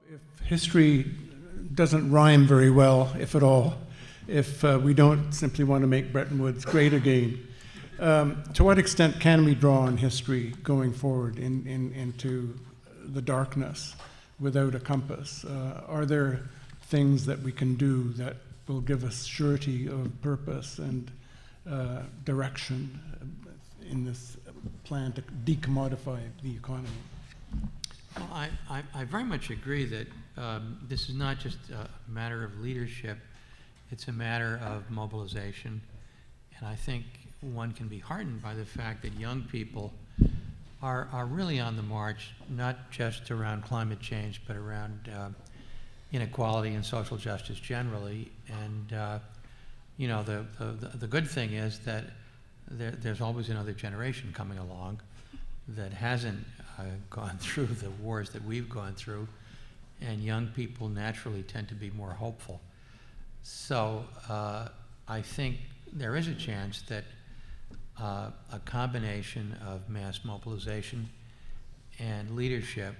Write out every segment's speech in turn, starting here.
If history doesn't rhyme very well, if at all, if we don't simply want to make Bretton Woods great again, to what extent can we draw on history going forward into the darkness without a compass? Are there things that we can do that will give us surety of purpose and direction in this plan to decommodify the economy? Well, I very much agree that this is not just a matter of leadership, it's a matter of mobilization. And I think one can be heartened by the fact that young people are really on the march, not just around climate change, but around inequality and social justice generally. And you know, the good thing is that there's always another generation coming along that hasn't gone through the wars that we've gone through, and young people naturally tend to be more hopeful. So I think there is a chance that a combination of mass mobilization and leadership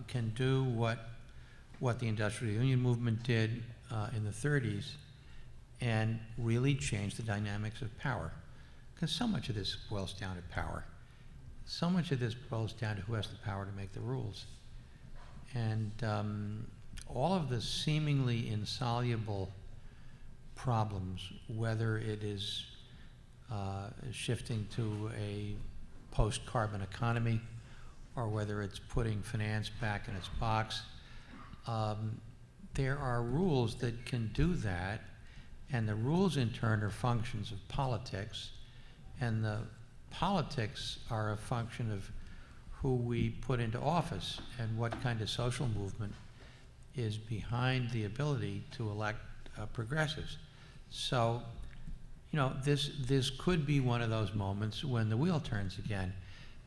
can do what the Industrial Union movement did in the 30s and really change the dynamics of power. Because so much of this boils down to power. So much of this boils down to who has the power to make the rules. And all of the seemingly insoluble problems, whether it is shifting to a post-carbon economy or whether it's putting finance back in its box, there are rules that can do that, and the rules in turn are functions of politics, and the politics are a function of who we put into office and what kind of social movement is behind the ability to elect progressives. So, you know, this could be one of those moments when the wheel turns again.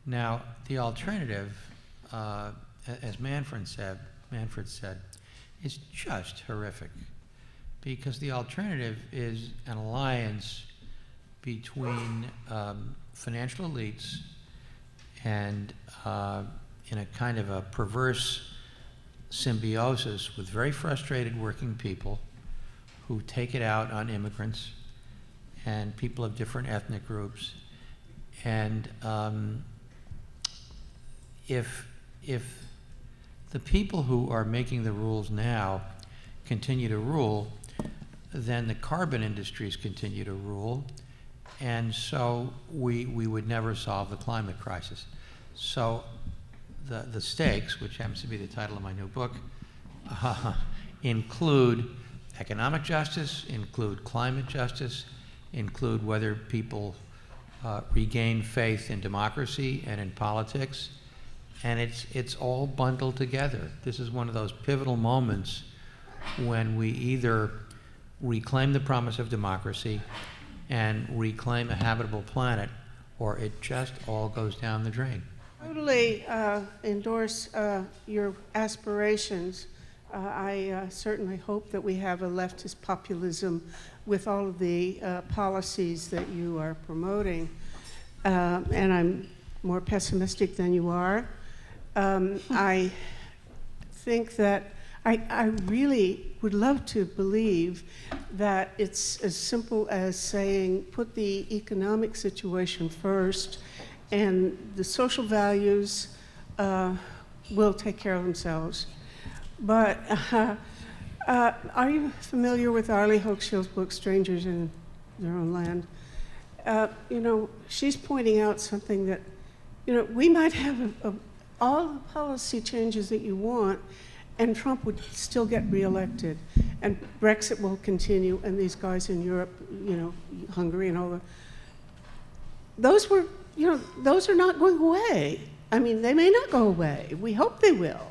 Now, the alternative, as Manfred said, is just horrific, because the alternative is an alliance between financial elites and in a kind of a perverse symbiosis with very frustrated working people who take it out on immigrants and people of different ethnic groups. And if the people who are making the rules now continue to rule, then the carbon industries continue to rule, and so we would never solve the climate crisis. So the stakes, which happens to be the title of my new book, include economic justice, include climate justice, include whether people regain faith in democracy and in politics, and it's all bundled together. This is one of those pivotal moments when we either reclaim the promise of democracy and reclaim a habitable planet, or it just all goes down the drain. Totally endorse your aspirations. I certainly hope that we have a leftist populism with all of the policies that you are promoting. And I'm more pessimistic than you are. I think that I really would love to believe that it's as simple as saying, put the economic situation first, and the social values will take care of themselves. But are you familiar with Arlie Hochschild's book, Strangers in Their Own Land? You know, she's pointing out something that, you know, we might have all the policy changes that you want, and Trump would still get reelected, and Brexit will continue, and these guys in Europe, you know, Hungary and all that, those were, you know, those are not going away. I mean, they may not go away. We hope they will.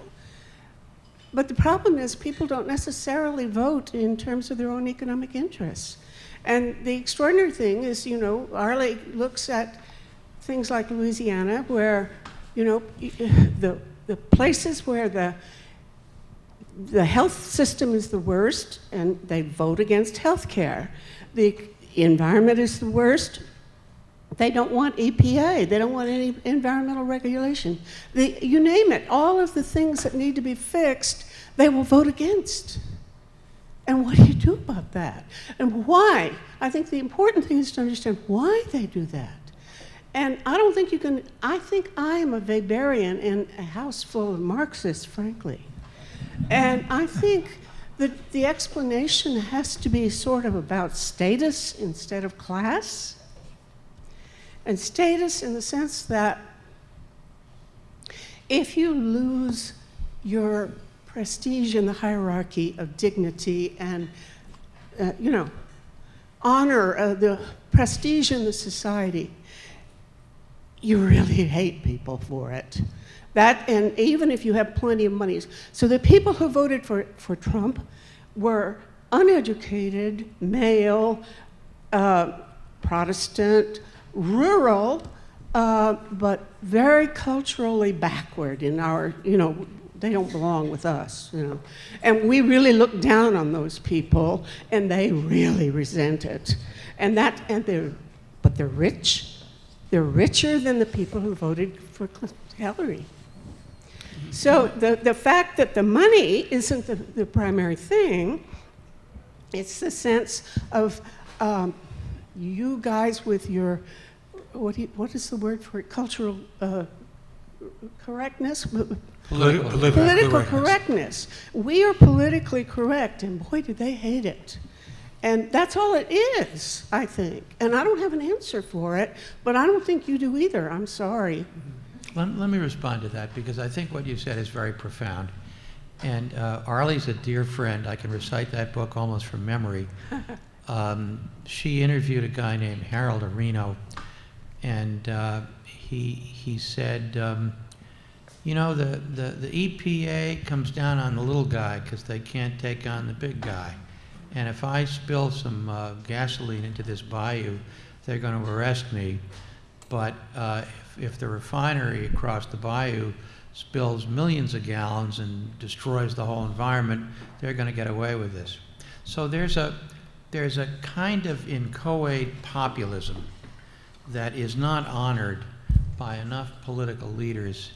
But the problem is people don't necessarily vote in terms of their own economic interests. And the extraordinary thing is, you know, Arlie looks at things like Louisiana, where, you know, the places where the health system is the worst, and they vote against health care. The environment is the worst, They don't want EPA. They don't want any environmental regulation. You name it, all of the things that need to be fixed, they will vote against. And what do you do about that? And why? I think the important thing is to understand why they do that. And I don't think you can, I think I am a Weberian in a house full of Marxists, frankly. And I think that the explanation has to be sort of about status instead of class. And status in the sense that if you lose your prestige in the hierarchy of dignity and, honor, the prestige in the society, you really hate people for it. That, and even if you have plenty of money. So the people who voted for Trump were uneducated, male, Protestant, rural, but very culturally backward in our, they don't belong with us, And we really look down on those people, and they really resent it. But they're rich. They're richer than the people who voted for Hillary. So the fact that the money isn't the primary thing, it's the sense of you guys with your, what is the word for it? Cultural correctness? Political correctness. We are politically correct, and boy, do they hate it. And that's all it is, I think. And I don't have an answer for it, but I don't think you do either. I'm sorry. Let me respond to that, because I think what you said is very profound. And Arlie's a dear friend. I can recite that book almost from memory. She interviewed a guy named Harold Areno, and he said, the EPA comes down on the little guy because they can't take on the big guy. And if I spill some gasoline into this bayou, they're going to arrest me. But if the refinery across the bayou spills millions of gallons and destroys the whole environment, they're going to get away with this. So there's a kind of inchoate populism that is not honored by enough political leaders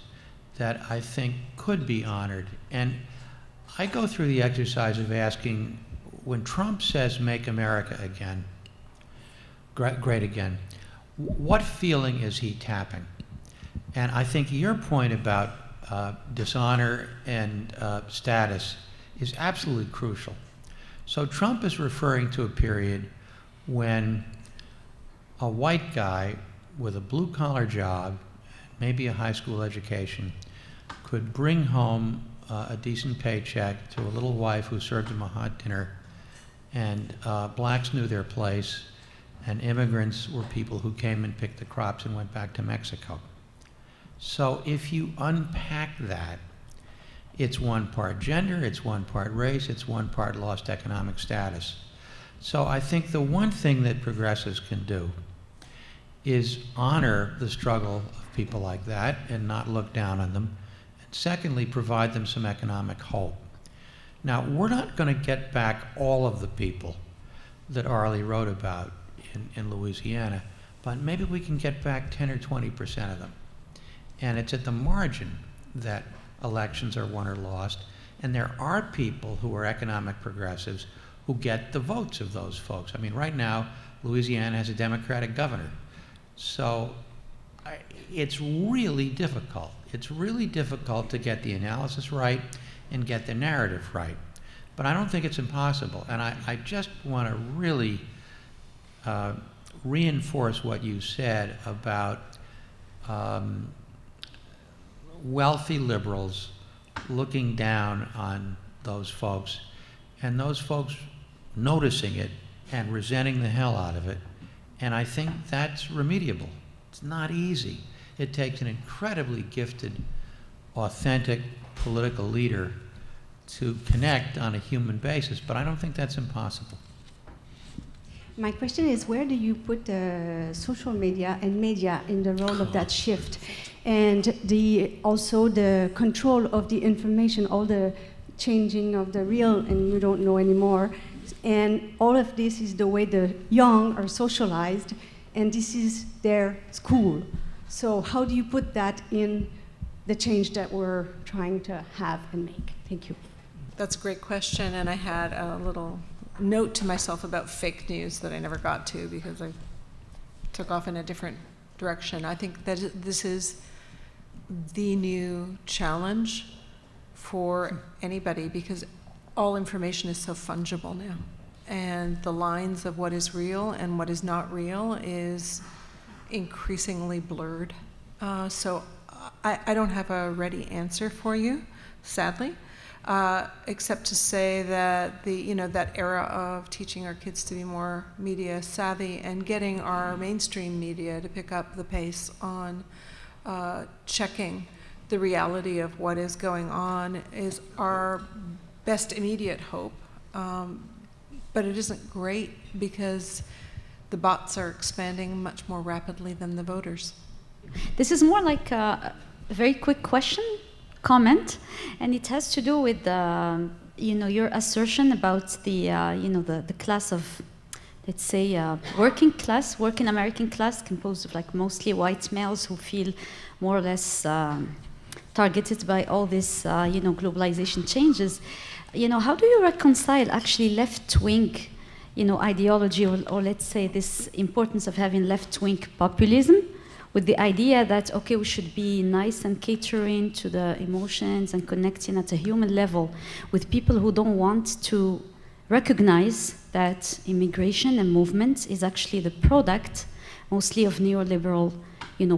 that I think could be honored. And I go through the exercise of asking, when Trump says make America again, great again, what feeling is he tapping? And I think your point about dishonor and status is absolutely crucial. So Trump is referring to a period when a white guy with a blue-collar job, maybe a high school education, could bring home a decent paycheck to a little wife who served him a hot dinner, and blacks knew their place, and immigrants were people who came and picked the crops and went back to Mexico. So if you unpack that, it's one part gender, it's one part race, it's one part lost economic status. So I think the one thing that progressives can do is honor the struggle of people like that and not look down on them. And secondly, provide them some economic hope. Now, we're not going to get back all of the people that Arlie wrote about in Louisiana, but maybe we can get back 10 or 20% of them. And it's at the margin that elections are won or lost, and there are people who are economic progressives who get the votes of those folks. I mean, right now, Louisiana has a Democratic governor. So it's really difficult. It's really difficult to get the analysis right and get the narrative right. But I don't think it's impossible. And I just want to really reinforce what you said about wealthy liberals looking down on those folks, and those folks noticing it and resenting the hell out of it. And I think that's remediable. It's not easy. It takes an incredibly gifted, authentic political leader to connect on a human basis, but I don't think that's impossible. My question is, where do you put social media and media in the role of that shift? And also the control of the information, all the changing of the real and you don't know anymore. And all of this is the way the young are socialized. and this is their school. So how do you put that in the change that we're trying to have and make? Thank you. That's a great question, and I had a little note to myself about fake news that I never got to because I took off in a different direction. I think that this is the new challenge for anybody because all information is so fungible now. And the lines of what is real and what is not real is increasingly blurred. So I don't have a ready answer for you, sadly, except to say that that era of teaching our kids to be more media savvy and getting our mainstream media to pick up the pace on checking the reality of what is going on is our best immediate hope. But it isn't great because the bots are expanding much more rapidly than the voters. This is more like a very quick comment, and it has to do with your assertion about the class of, let's say, working American class, composed of like mostly white males who feel more or less targeted by all this globalization changes. How do you reconcile actually left-wing, ideology, or let's say this importance of having left-wing populism with the idea that, okay, we should be nice and catering to the emotions and connecting at a human level with people who don't want to recognize that immigration and movement is actually the product mostly of neoliberal,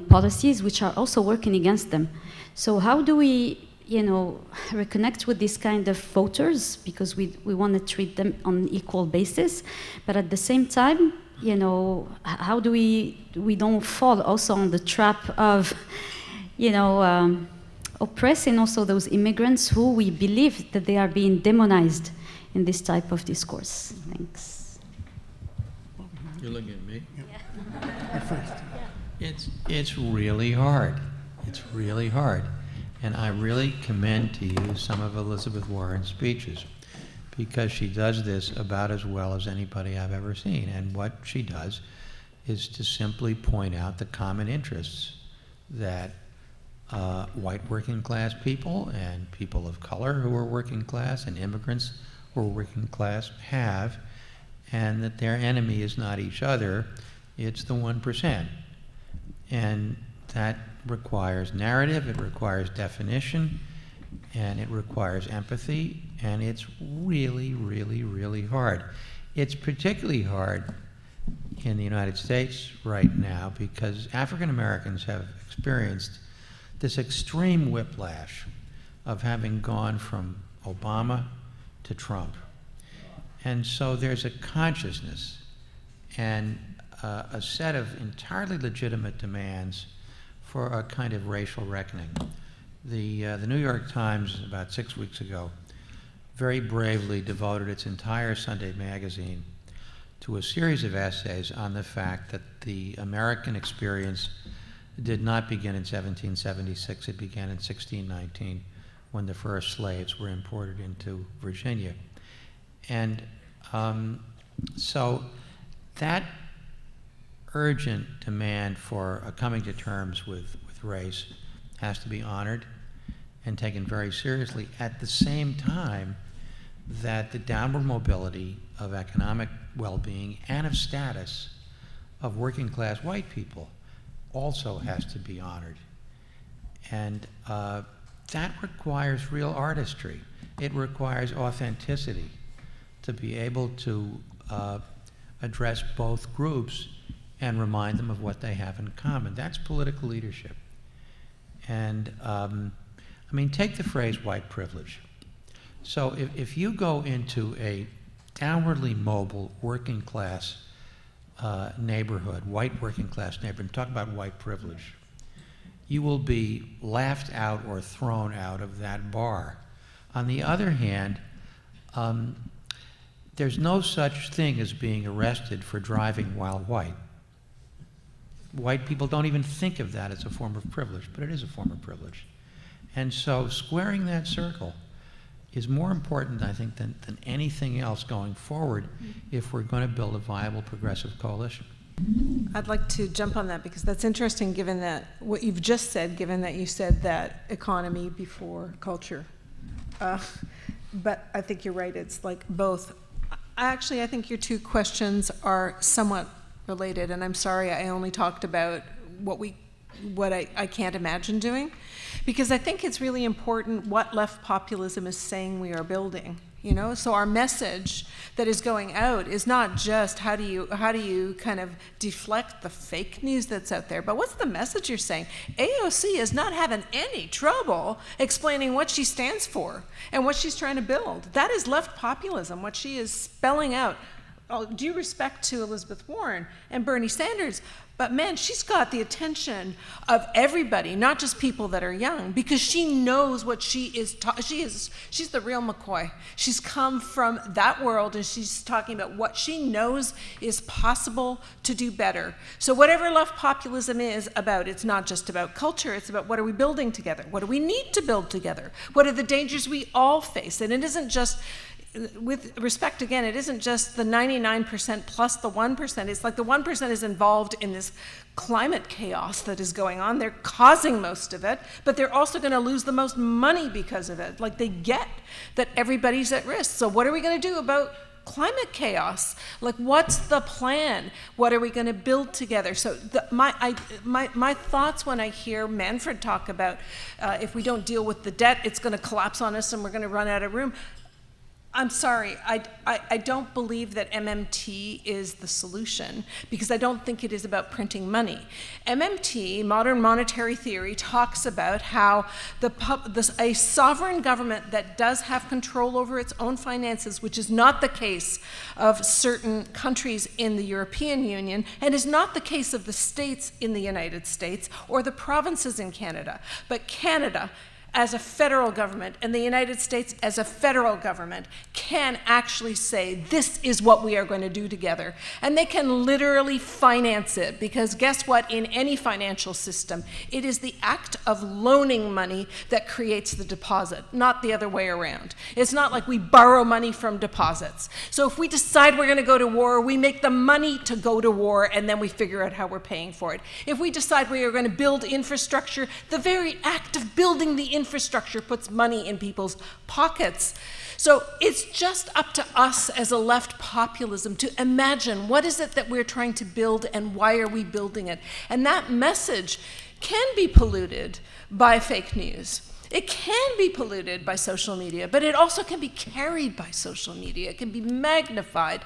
policies which are also working against them. So how do we reconnect with these kind of voters, because we want to treat them on an equal basis, but at the same time, how do we don't fall also on the trap of, oppressing also those immigrants who we believe that they are being demonized in this type of discourse. Thanks. You're looking at me? Yeah. It's really hard. It's really hard. And I really commend to you some of Elizabeth Warren's speeches, because she does this about as well as anybody I've ever seen. And what she does is to simply point out the common interests that white working class people and people of color who are working class and immigrants who are working class have, and that their enemy is not each other, it's the 1%. And that requires narrative, it requires definition, and it requires empathy, and it's really, really, really hard. It's particularly hard in the United States right now because African Americans have experienced this extreme whiplash of having gone from Obama to Trump. And so there's a consciousness and a set of entirely legitimate demands for a kind of racial reckoning. The New York Times, about 6 weeks ago, very bravely devoted its entire Sunday magazine to a series of essays on the fact that the American experience did not begin in 1776, it began in 1619, when the first slaves were imported into Virginia. And so that urgent demand for a coming to terms with race has to be honored and taken very seriously at the same time that the downward mobility of economic well-being and of status of working class white people also has to be honored. And that requires real artistry. It requires authenticity to be able to address both groups and remind them of what they have in common. That's political leadership. And take the phrase white privilege. So if you go into a downwardly mobile working class neighborhood, white working class neighborhood, and talk about white privilege, you will be laughed out or thrown out of that bar. On the other hand, there's no such thing as being arrested for driving while white. White people don't even think of that as a form of privilege, but it is a form of privilege. And so squaring that circle is more important, I think, than anything else going forward if we're going to build a viable progressive coalition. I'd like to jump on that because that's interesting given that what you've just said, given that you said that economy before culture. But I think you're right, it's like both. Actually, I think your two questions are somewhat related, and I'm sorry I only talked about what I can't imagine doing, because I think it's really important what left populism is saying we are building. You know, so our message that is going out is not just how do you kind of deflect the fake news that's out there, but what's the message you're saying? AOC is not having any trouble explaining what she stands for and what she's trying to build. That is left populism, what she is spelling out. All due respect to Elizabeth Warren and Bernie Sanders, but man, she's got the attention of everybody, not just people that are young, because she knows what she is. She's the real McCoy. She's come from that world, and she's talking about what she knows is possible to do better. So whatever left populism is about, it's not just about culture. It's about what are we building together? What do we need to build together? What are the dangers we all face? And it isn't just. With respect, again, it isn't just the 99% plus the 1%. It's like the 1% is involved in this climate chaos that is going on. They're causing most of it, but they're also going to lose the most money because of it. Like, they get that everybody's at risk. So what are we going to do about climate chaos? Like, what's the plan? What are we going to build together? So my thoughts when I hear Manfred talk about if we don't deal with the debt, it's going to collapse on us and we're going to run out of room. I'm sorry, I don't believe that MMT is the solution, because I don't think it is about printing money. MMT, modern monetary theory, talks about how a sovereign government that does have control over its own finances, which is not the case of certain countries in the European Union, and is not the case of the states in the United States or the provinces in Canada, but Canada as a federal government and the United States as a federal government can actually say, this is what we are going to do together. And they can literally finance it, because guess what? In any financial system, it is the act of loaning money that creates the deposit, not the other way around. It's not like we borrow money from deposits. So if we decide we're going to go to war, we make the money to go to war, and then we figure out how we're paying for it. If we decide we are going to build infrastructure, the very act of building the infrastructure puts money in people's pockets. So it's just up to us as a left populism to imagine what is it that we're trying to build and why are we building it. And that message can be polluted by fake news. It can be polluted by social media, but it also can be carried by social media. It can be magnified.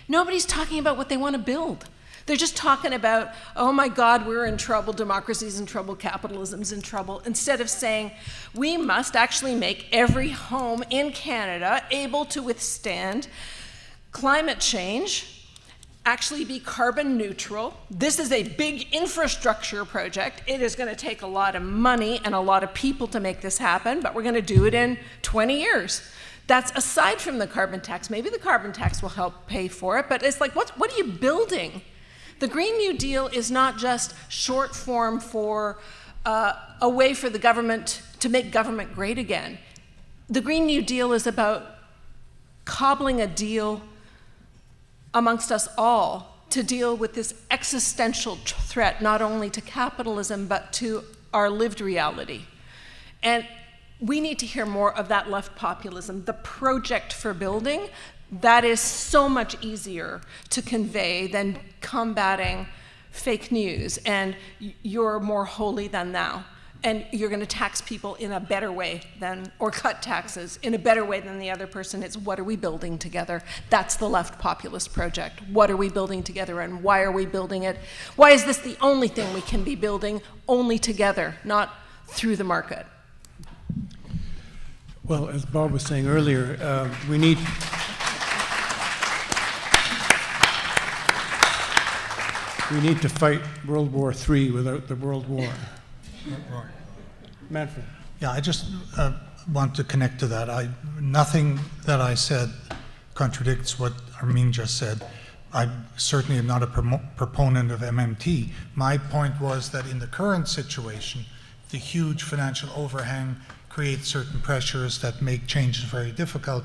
Nobody's talking about what they want to build. They're just talking about, oh my God, we're in trouble, democracy's in trouble, capitalism's in trouble, instead of saying, we must actually make every home in Canada able to withstand climate change, actually be carbon neutral. This is a big infrastructure project. It is going to take a lot of money and a lot of people to make this happen, but we're going to do it in 20 years. That's aside from the carbon tax. Maybe the carbon tax will help pay for it, but it's like, what are you building? The Green New Deal is not just short form for a way for the government to make government great again. The Green New Deal is about cobbling a deal amongst us all to deal with this existential threat, not only to capitalism, but to our lived reality. And we need to hear more of that left populism, the project for building. That is so much easier to convey than combating fake news and you're more holy than thou. And you're going to tax people in a better way than, or cut taxes in a better way than the other person. It's what are we building together? That's the left populist project. What are we building together and why are we building it? Why is this the only thing we can be building only together, not through the market? Well, as Bob was saying earlier, we need to fight World War III without the World War. Manfred. Yeah, I just want to connect to that. Nothing that I said contradicts what Armine just said. I certainly am not a proponent of MMT. My point was that in the current situation, the huge financial overhang creates certain pressures that make changes very difficult.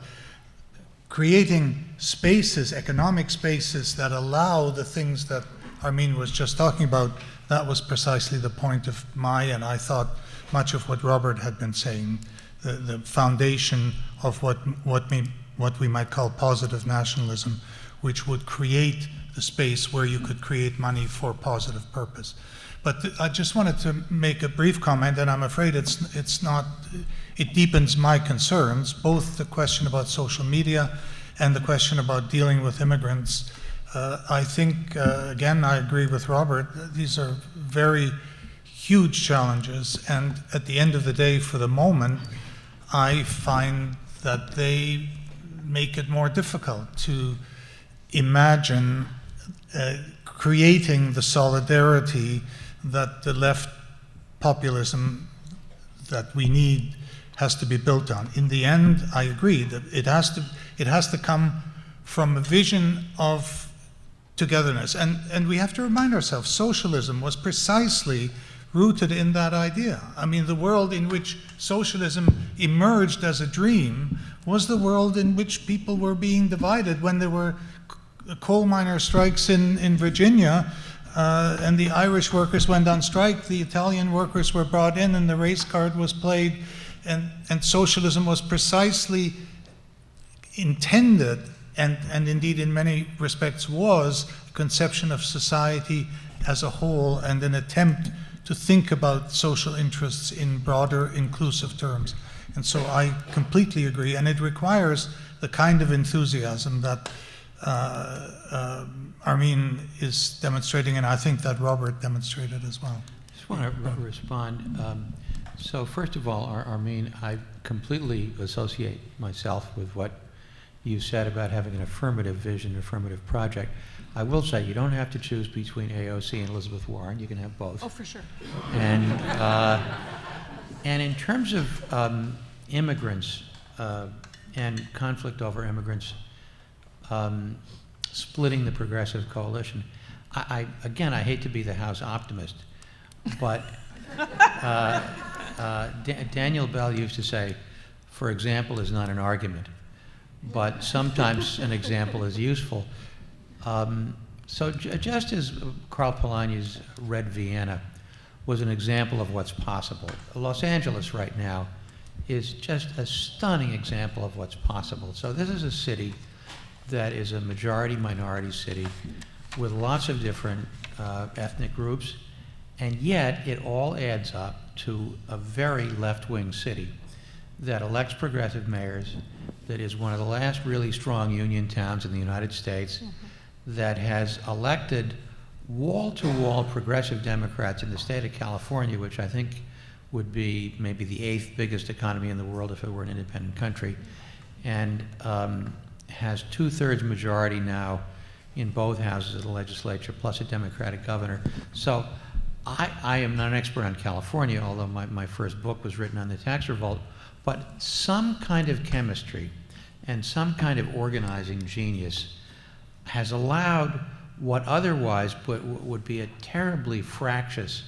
Creating spaces, economic spaces that allow the things that Armine was just talking about, that was precisely the point of and I thought much of what Robert had been saying, the foundation of what we might call positive nationalism, which would create the space where you could create money for positive purpose. But I just wanted to make a brief comment, and I'm afraid it deepens my concerns, both the question about social media and the question about dealing with immigrants. I think, again, I agree with Robert, these are very huge challenges, and at the end of the day, for the moment, I find that they make it more difficult to imagine creating the solidarity that the left populism that we need has to be built on. In the end, I agree that it has to come from a vision of togetherness. And we have to remind ourselves, socialism was precisely rooted in that idea. I mean, the world in which socialism emerged as a dream was the world in which people were being divided when there were coal miner strikes in Virginia, and the Irish workers went on strike, the Italian workers were brought in, and the race card was played, and socialism was precisely intended, and indeed in many respects was, a conception of society as a whole and an attempt to think about social interests in broader, inclusive terms. And so I completely agree, and it requires the kind of enthusiasm that Armine is demonstrating, and I think that Robert demonstrated as well. I just want to respond. So first of all, Armine, I completely associate myself with what you said about having an affirmative vision, affirmative project. I will say you don't have to choose between AOC and Elizabeth Warren. You can have both. Oh, for sure. And in terms of immigrants and conflict over immigrants, splitting the progressive coalition, again, I hate to be the House optimist, but Daniel Bell used to say, for example is not an argument, but sometimes an example is useful. So just as Karl Polanyi's Red Vienna was an example of what's possible, Los Angeles right now is just a stunning example of what's possible. So this is a city that is a majority-minority city with lots of different ethnic groups, and yet it all adds up to a very left-wing city that elects progressive mayors, that is one of the last really strong union towns in the United States, that has elected wall-to-wall progressive Democrats in the state of California, which I think would be maybe the 8th biggest economy in the world if it were an independent country, and has 2/3 majority now in both houses of the legislature, plus a Democratic governor. So I am not an expert on California, although my first book was written on the tax revolt, but some kind of chemistry and some kind of organizing genius has allowed what otherwise would be a terribly fractious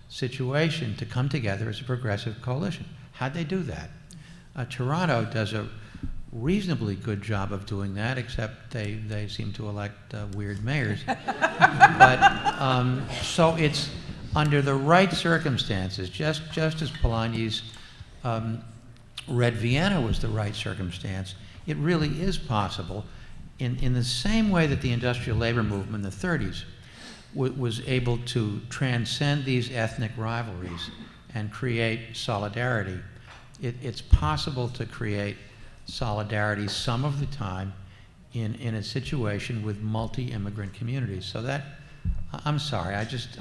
situation to come together as a progressive coalition. How'd they do that? Toronto does a reasonably good job of doing that, except they seem to elect weird mayors. But so it's under the right circumstances, just as Polanyi's Red Vienna was the right circumstance, it really is possible in the same way that the industrial labor movement in the 30s was able to transcend these ethnic rivalries and create solidarity. It's possible to create solidarity some of the time in a situation with multi-immigrant communities. So that, I'm sorry, I just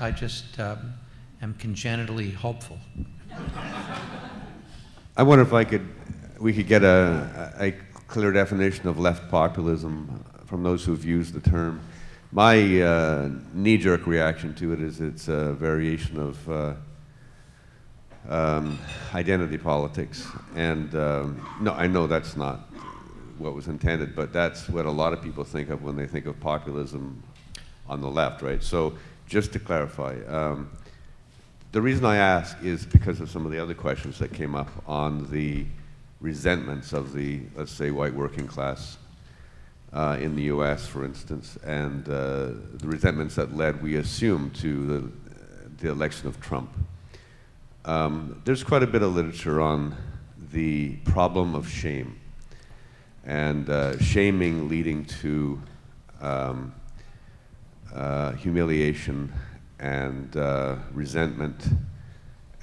am congenitally hopeful. I wonder if we could get a clear definition of left populism from those who've used the term. My knee-jerk reaction to it is it's a variation of identity politics. And no, I know that's not what was intended, but that's what a lot of people think of when they think of populism on the left, right? So just to clarify, the reason I ask is because of some of the other questions that came up on the resentments of the, let's say, white working class in the US, for instance, and the resentments that led, we assume, to the election of Trump. There's quite a bit of literature on the problem of shame, and shaming leading to humiliation and resentment,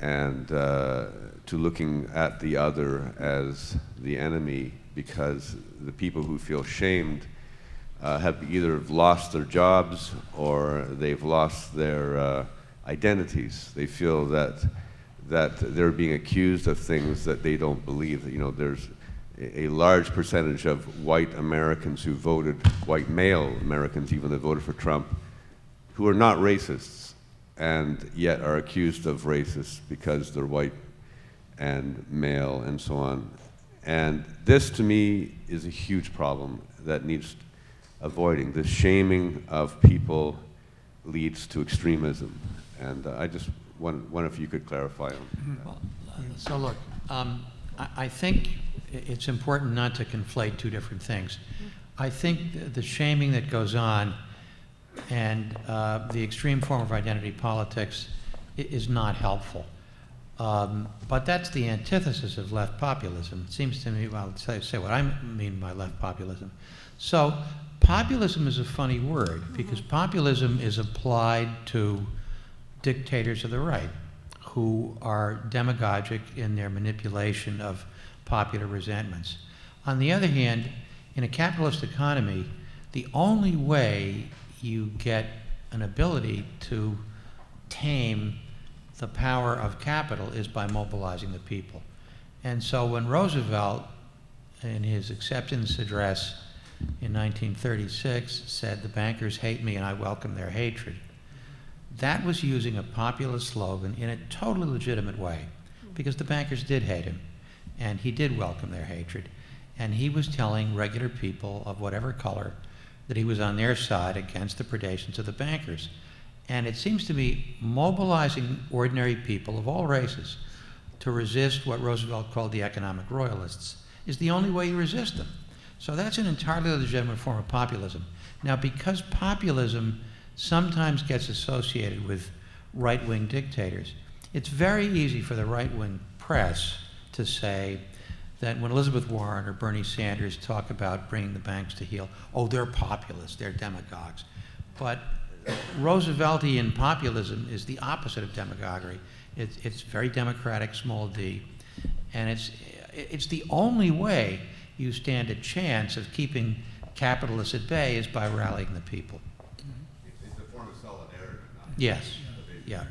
and to looking at the other as the enemy, because the people who feel shamed have either lost their jobs or they've lost their identities. They feel that they're being accused of things that they don't believe. You know, there's a large percentage of white Americans who voted, white male Americans even, that voted for Trump, who are not racists, and yet are accused of racists because they're white and male and so on. And this, to me, is a huge problem that needs avoiding. The shaming of people leads to extremism. And I just wonder if you could clarify on that. Well, so look, I think it's important not to conflate two different things. I think the shaming that goes on and the extreme form of identity politics is not helpful. But that's the antithesis of left populism. It seems to me, well, I'll say what I mean by left populism. So populism is a funny word, because populism is applied to dictators of the right who are demagogic in their manipulation of popular resentments. On the other hand, in a capitalist economy, the only way you get an ability to tame the power of capital is by mobilizing the people. And so when Roosevelt, in his acceptance address in 1936, said, "The bankers hate me and I welcome their hatred," that was using a populist slogan in a totally legitimate way, because the bankers did hate him, and he did welcome their hatred. And he was telling regular people of whatever color that he was on their side against the predations of the bankers. And it seems to me mobilizing ordinary people of all races to resist what Roosevelt called the economic royalists is the only way you resist them. So that's an entirely legitimate form of populism. Now, because populism sometimes gets associated with right-wing dictators, it's very easy for the right-wing press to say that when Elizabeth Warren or Bernie Sanders talk about bringing the banks to heel, oh, they're populists, they're demagogues. But Rooseveltian populism is the opposite of demagoguery. It's very democratic, small d, and it's the only way you stand a chance of keeping capitalists at bay is by rallying the people. It's a form of solidarity. Yes. Yeah.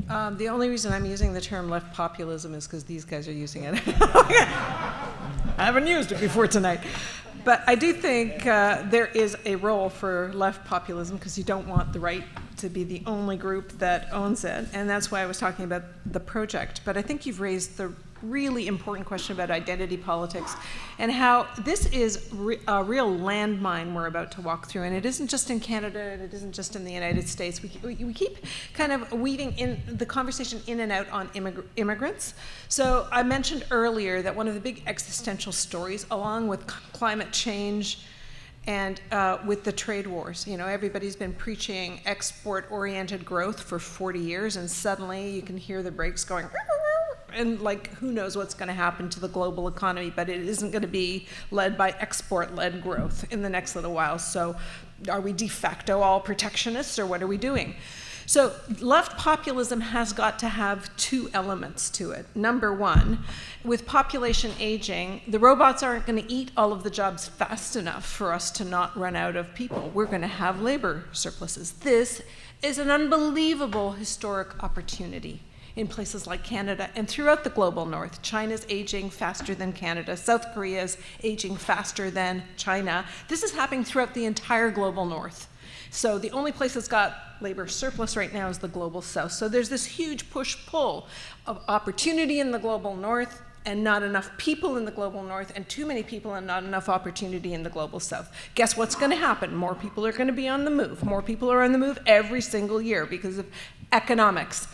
The only reason I'm using the term left populism is because these guys are using it. I haven't used it before tonight. But I do think there is a role for left populism, because you don't want the right to be the only group that owns it. And that's why I was talking about the project. But I think you've raised the really important question about identity politics and how this is a real landmine we're about to walk through. And it isn't just in Canada, and it isn't just in the United States. We keep kind of weaving in the conversation in and out on immigrants. So I mentioned earlier that one of the big existential stories, along with climate change and with the trade wars, you know, everybody's been preaching export-oriented growth for 40 years, and suddenly you can hear the brakes going, and like, who knows what's going to happen to the global economy, but it isn't going to be led by export-led growth in the next little while. So are we de facto all protectionists, or what are we doing? So left populism has got to have two elements to it. Number one, with population aging, the robots aren't going to eat all of the jobs fast enough for us to not run out of people. We're going to have labor surpluses. This is an unbelievable historic opportunity in places like Canada and throughout the global north. China's aging faster than Canada. South Korea's aging faster than China. This is happening throughout the entire global north. So the only place that's got labor surplus right now is the global south. So there's this huge push-pull of opportunity in the global north and not enough people in the global north, and too many people and not enough opportunity in the global south. Guess what's going to happen? More people are going to be on the move. More people are on the move every single year because of economics.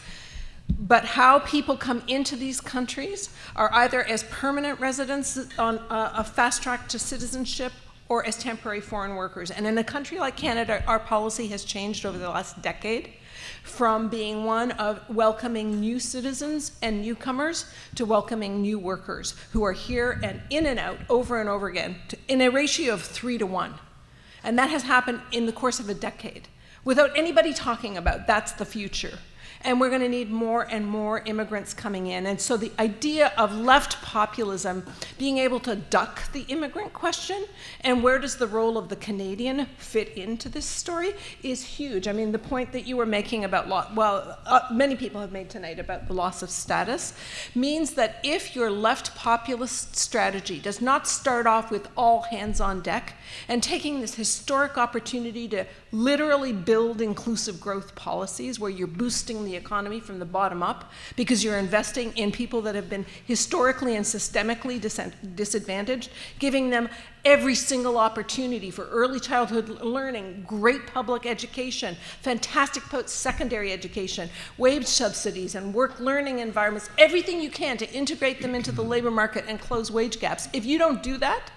But how people come into these countries are either as permanent residents on a fast track to citizenship or as temporary foreign workers. And in a country like Canada, our policy has changed over the last decade from being one of welcoming new citizens and newcomers to welcoming new workers who are here and in and out over and over again in a ratio of 3 to 1. And that has happened in the course of a decade without anybody talking about that's the future. And we're going to need more and more immigrants coming in. And so the idea of left populism being able to duck the immigrant question and where does the role of the Canadian fit into this story is huge. I mean, the point that you were making about, many people have made tonight about the loss of status, means that if your left populist strategy does not start off with all hands on deck and taking this historic opportunity to literally build inclusive growth policies where you're boosting the economy from the bottom up because you're investing in people that have been historically and systemically disadvantaged, giving them every single opportunity for early childhood learning, great public education, fantastic post-secondary education, wage subsidies and work learning environments, everything you can to integrate them into the labor market and close wage gaps. If you don't do that,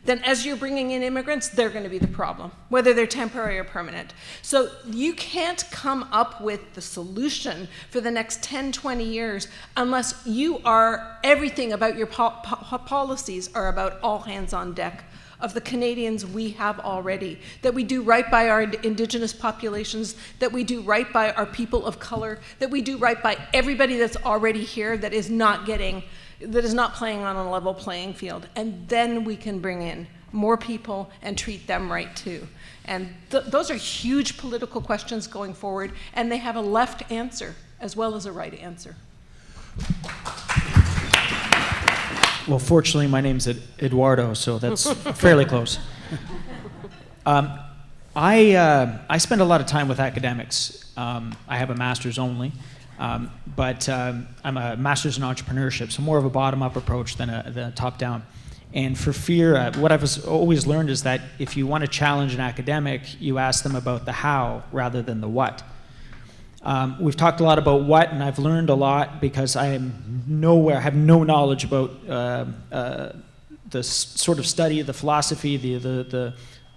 then as you're bringing in immigrants, they're going to be the problem, whether they're temporary or permanent. So you can't come up with the solution for the next 10, 20 years unless you are, everything about your policies are about all hands on deck of the Canadians we have already, that we do right by our Indigenous populations, that we do right by our people of color, that we do right by everybody that's already here that is not playing on a level playing field. And then we can bring in more people and treat them right too. And those are huge political questions going forward, and they have a left answer as well as a right answer. Well, fortunately, my name's Eduardo, so that's fairly close. I spend a lot of time with academics. I have a master's only. But I'm a master's in entrepreneurship, so more of a bottom-up approach than a top-down. And for fear, what I've always learned is that if you want to challenge an academic, you ask them about the how rather than the what. We've talked a lot about what, and I've learned a lot because I have no knowledge about the sort of study, the philosophy, the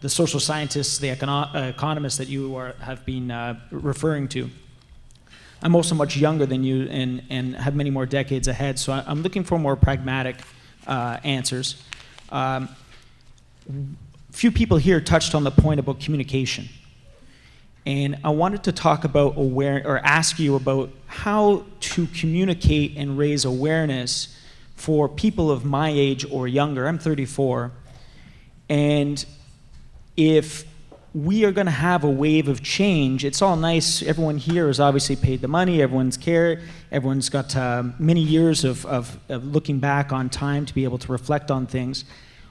social scientists, the economists that you have been referring to. I'm also much younger than you and have many more decades ahead, so I'm looking for more pragmatic answers. Few people here touched on the point about communication. And I wanted to talk about ask you about how to communicate and raise awareness for people of my age or younger. I'm 34. And if we are going to have a wave of change, it's all nice. Everyone here has obviously paid the money. Everyone's got many years of looking back on time to be able to reflect on things.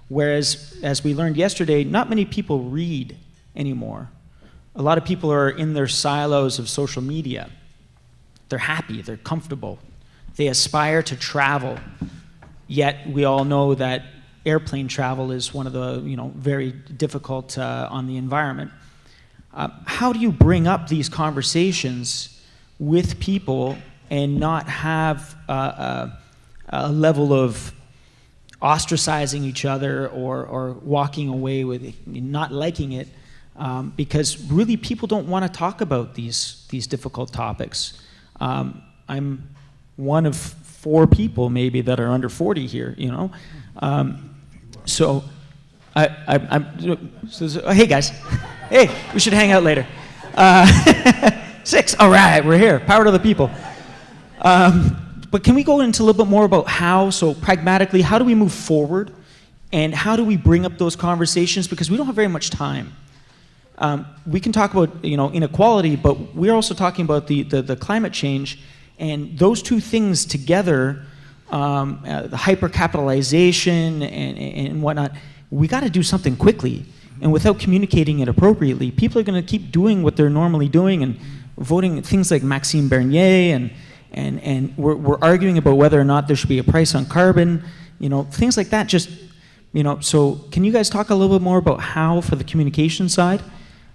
Whereas, as we learned yesterday, not many people read anymore. A lot of people are in their silos of social media. They're happy, they're comfortable. They aspire to travel. Yet we all know that airplane travel is one of the very difficult on the environment. How do you bring up these conversations with people and not have a level of ostracizing each other or walking away with it, not liking it? Because really people don't want to talk about these difficult topics. I'm one of 4 people maybe that are under 40 here, so hey guys, hey, we should hang out later. 6, all right, we're here, power to the people. But can we go into a little bit more about so pragmatically, how do we move forward and how do we bring up those conversations? Because we don't have very much time. We can talk about inequality, but we're also talking about the climate change, and those two things together, the hypercapitalization and whatnot. We got to do something quickly, and without communicating it appropriately, people are going to keep doing what they're normally doing and voting things like Maxime Bernier, and we're arguing about whether or not there should be a price on carbon, things like that. So can you guys talk a little bit more about how, for the communication side?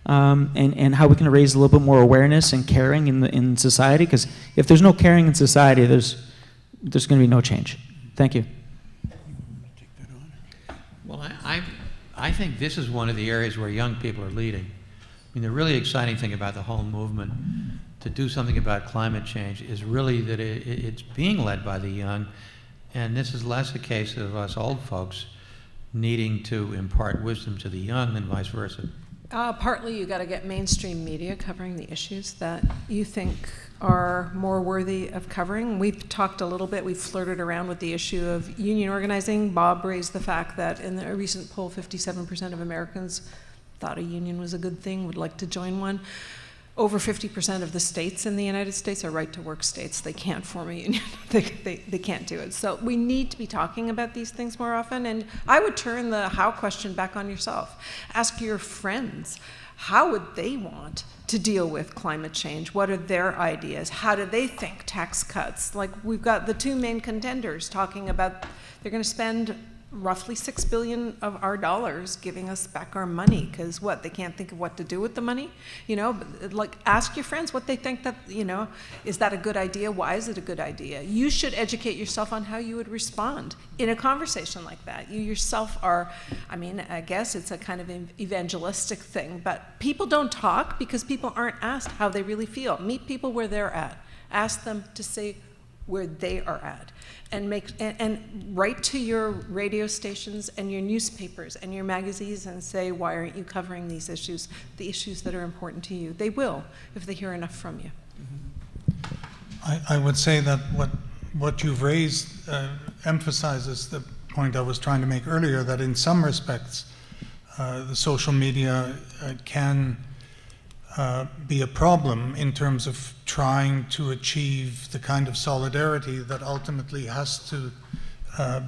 and how we can raise a little bit more awareness and caring in society. Because if there's no caring in society, there's going to be no change. Thank you. Well, I think this is one of the areas where young people are leading. I mean, the really exciting thing about the whole movement to do something about climate change is really that it's being led by the young, and this is less a case of us old folks needing to impart wisdom to the young than vice versa. Partly you got to get mainstream media covering the issues that you think are more worthy of covering. We've talked a little bit, we've flirted around with the issue of union organizing. Bob raised the fact that in a recent poll, 57% of Americans thought a union was a good thing, would like to join one. Over 50% of the states in the United States are right-to-work states. They can't form a union. they can't do it. So we need to be talking about these things more often. And I would turn the how question back on yourself. Ask your friends, how would they want to deal with climate change? What are their ideas? How do they think tax cuts? Like, we've got the two main contenders talking about they're going to spend roughly $6 billion of our dollars giving us back our money, because what, they can't think of what to do with the money? You know, like, ask your friends what they think that, you know, is that a good idea? Why is it a good idea? You should educate yourself on how you would respond in a conversation like that. You yourself are, I mean, I guess it's a kind of evangelistic thing, but people don't talk because people aren't asked how they really feel. Meet people where they're at. Ask them to say where they are at, and write to your radio stations and your newspapers and your magazines and say, why aren't you covering these issues, the issues that are important to you? They will, if they hear enough from you. I would say that what you've raised emphasizes the point I was trying to make earlier, that in some respects the social media can be a problem in terms of trying to achieve the kind of solidarity that ultimately has to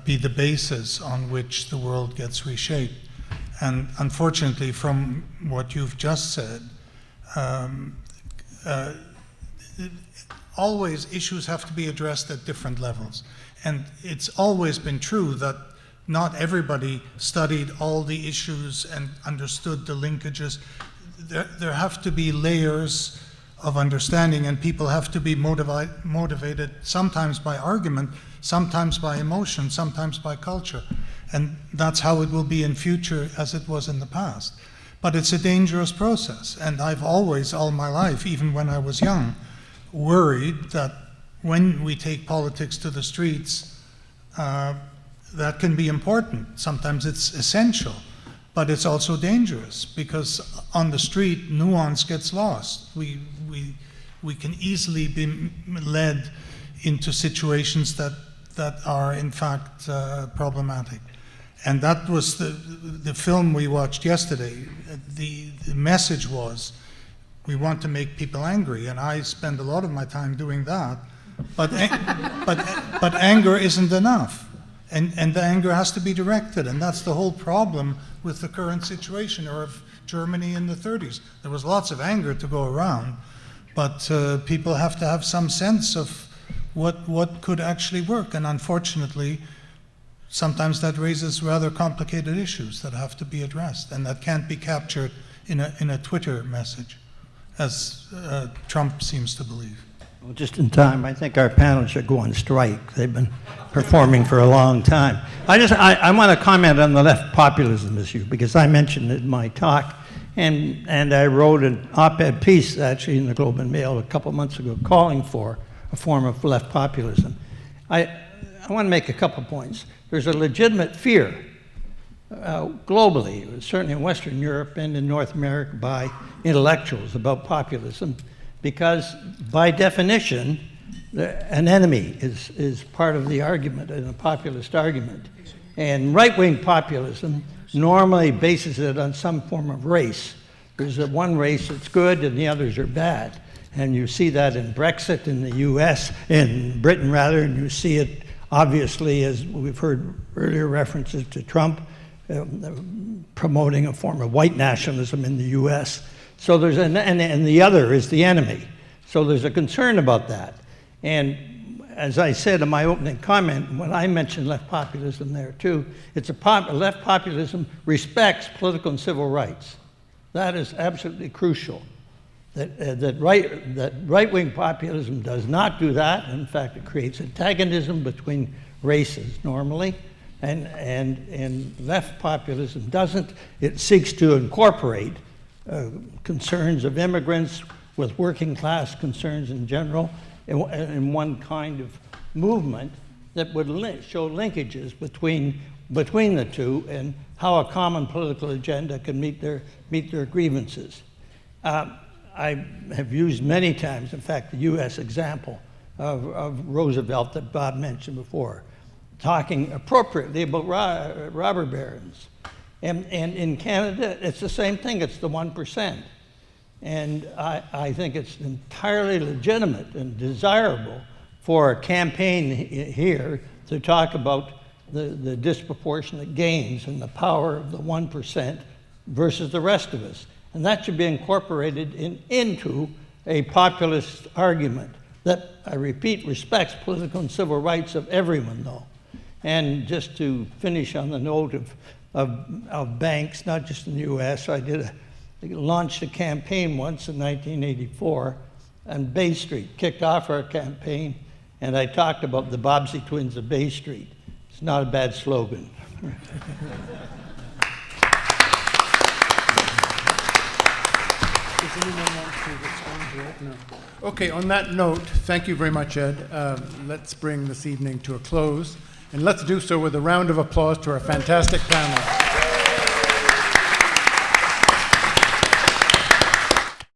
be the basis on which the world gets reshaped. And unfortunately, from what you've just said, always issues have to be addressed at different levels. And it's always been true that not everybody studied all the issues and understood the linkages. There have to be layers of understanding, and people have to be motivated sometimes by argument, sometimes by emotion, sometimes by culture. And that's how it will be in future as it was in the past. But it's a dangerous process, and I've always, all my life, even when I was young, worried that when we take politics to the streets, that can be important. Sometimes it's essential. But it's also dangerous, because on the street, nuance gets lost. We can easily be led into situations that are in fact problematic. And that was the film we watched yesterday. The message was, we want to make people angry, and I spend a lot of my time doing that. But anger isn't enough. And the anger has to be directed, and that's the whole problem with the current situation, or of Germany in the 30s. There was lots of anger to go around, but people have to have some sense of what could actually work, and unfortunately, sometimes that raises rather complicated issues that have to be addressed, and that can't be captured in a Twitter message, as Trump seems to believe. Well, just in time, I think our panel should go on strike. They've been performing for a long time. I want to comment on the left populism issue, because I mentioned it in my talk, and I wrote an op-ed piece actually in the Globe and Mail a couple months ago calling for a form of left populism. I want to make a couple points. There's a legitimate fear globally, certainly in Western Europe and in North America, by intellectuals about populism, because by definition, an enemy is part of the argument, in a populist argument. And right-wing populism normally bases it on some form of race. There's one race that's good and the others are bad. And you see that in Brexit in the US, in Britain rather, and you see it obviously, as we've heard earlier references to Trump, promoting a form of white nationalism in the US. So there's and the other is the enemy. So there's a concern about that. And as I said in my opening comment, when I mentioned left populism there too, it's left populism respects political and civil rights. That is absolutely crucial. That right-wing populism does not do that. In fact, it creates antagonism between races normally, and left populism doesn't. It seeks to incorporate concerns of immigrants with working class concerns in general in one kind of movement that would show linkages between the two and how a common political agenda can meet their grievances. I have used many times, in fact, the U.S. example of Roosevelt that Bob mentioned before, talking appropriately about robber barons. And in Canada, it's the same thing. It's the 1%. And I think it's entirely legitimate and desirable for a campaign here to talk about the disproportionate gains and the power of the 1% versus the rest of us. And that should be incorporated into a populist argument that, I repeat, respects political and civil rights of everyone, though. And just to finish on the note of banks, not just in the U.S., I launched a campaign once in 1984 on Bay Street, kicked off our campaign, and I talked about the Bobbsey twins of Bay Street. It's not a bad slogan. Does anyone want to respond to it? No. Okay, on that note, thank you very much, Ed. Let's bring this evening to a close, and let's do so with a round of applause to our fantastic panel.